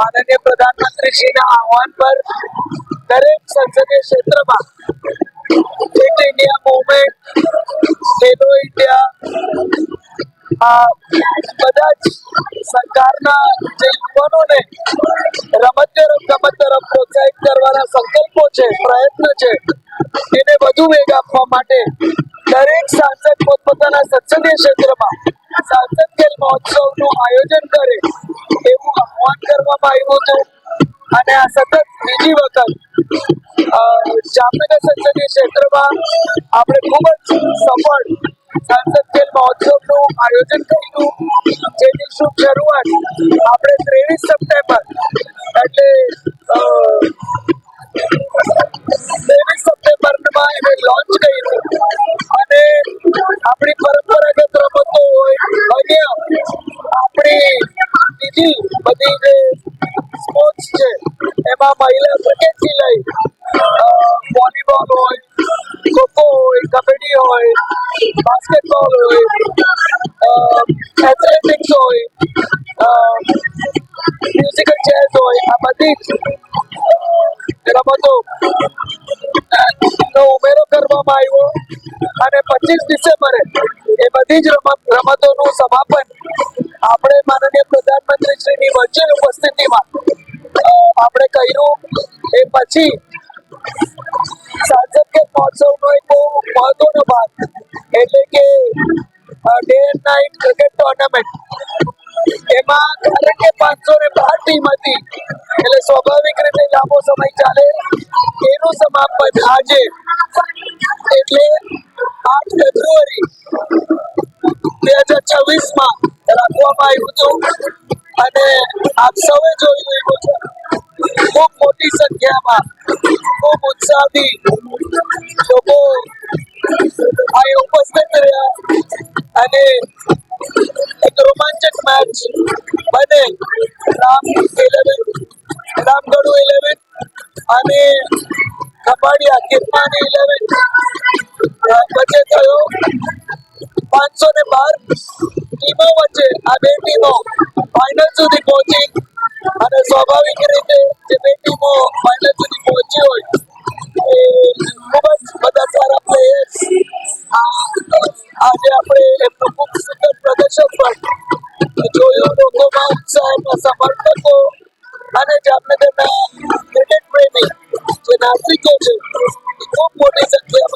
માનનીય પ્રધાનમંત્રીશ્રીના આહવાન પર દરેક સંસદીય ક્ષેત્રમાં ફિટ ઇન્ડિયા મૂવમેન્ટ, ખેલો ઇન્ડિયા, બધા જ સરકારના જે યુવાનોને રમત તરફ પ્રોત્સાહિત કરવાના સંકલ્પો છે, પ્રયત્ન છે, એને વધુ વેગ આપવા માટે દરેક સાંસદ પોતપોતાના સંસદીય ક્ષેત્રમાં સાંસદ ખેલ મહોત્સવનું આયોજન કરે એવું આહવાન કરવામાં આવ્યું હતું. અને આ સતત બીજી વખત જામનગર સંસદીય ક્ષેત્રમાં આપણે ખૂબ જ સફળ સાંસદ ખેલ મહોત્સવનું આયોજન કર્યું, જેની શુભ શરૂઆત આપણે 23 સપ્ટેમ્બર એટલે 23 સપ્ટેમ્બરમાં એને લોન્ચ કર્યું. અને આપણી પરંપરાગત રમતો હોય, અન્ય આપણી બીજી બધી જે સ્પોર્ટ્સ છે એમાં મહિલા ક્રિકેટથી લઈ વોલીબોલ હોય, ખોખો હોય, કબડ્ડી હોય, બાસ્કેટબોલ હોય, એથ્લેટિક્સ હોય, મ્યુઝિકલ ચેર હોય, આ બધી જ રમતો નો ઉમેરો કરવામાં આવ્યો. અને 25 ડિસેમ્બરે એ બધી જ રમતોનું સમાપન આપણે માનનીય પ્રધાનમંત્રીશ્રીની વર્ચ્યુઅલ ઉપસ્થિતિમાં આપણે કર્યું. એ પછી સાંસદ ખેલ મહોત્સવનો એક બહુ મહત્વનો ભાગ એટલે કે day and night cricket tournament. એમાં કારણ કે 512 ટીમ હતી એટલે સ્વાભાવિક રીતે લાંબો સમય ચાલે. એનું સમાપન આજે એટલે 8 ફેબ્રુઆરી 2026માં રાખવામાં આવ્યું હતું. અને આપ સૌએ જોયું એવું છે, ખૂબ મોટી સંખ્યામાં ખૂબ ઉત્સાહથી લોકો અહીં ઉપસ્થિત રહ્યા. અને એક રોમાંચક મેચ બને રામગઢ 11 અને ખપાડિયા કિરમાની 11 વચ્ચે થયો. 512 ટીમો વચ્ચે આ બે ટીમો ફાઇનલ સુધી પહોંચી. અને સ્વાભાવિક રીતે જે બે ટીમો ફાઇનલ સુધી પહોંચી હોય એ ખૂબ જ બધા સારા પ્લેયર્સ. આજે આપણે એમનું ખૂબ સુંદર પ્રદર્શન પણ જોયું. લોકોમાં ઉત્સાહ, સમર્થકો અને જામનગરના ક્રિકેટ પ્રેમી જે નાગરિકો છે ખૂબ મોટી સંખ્યામાં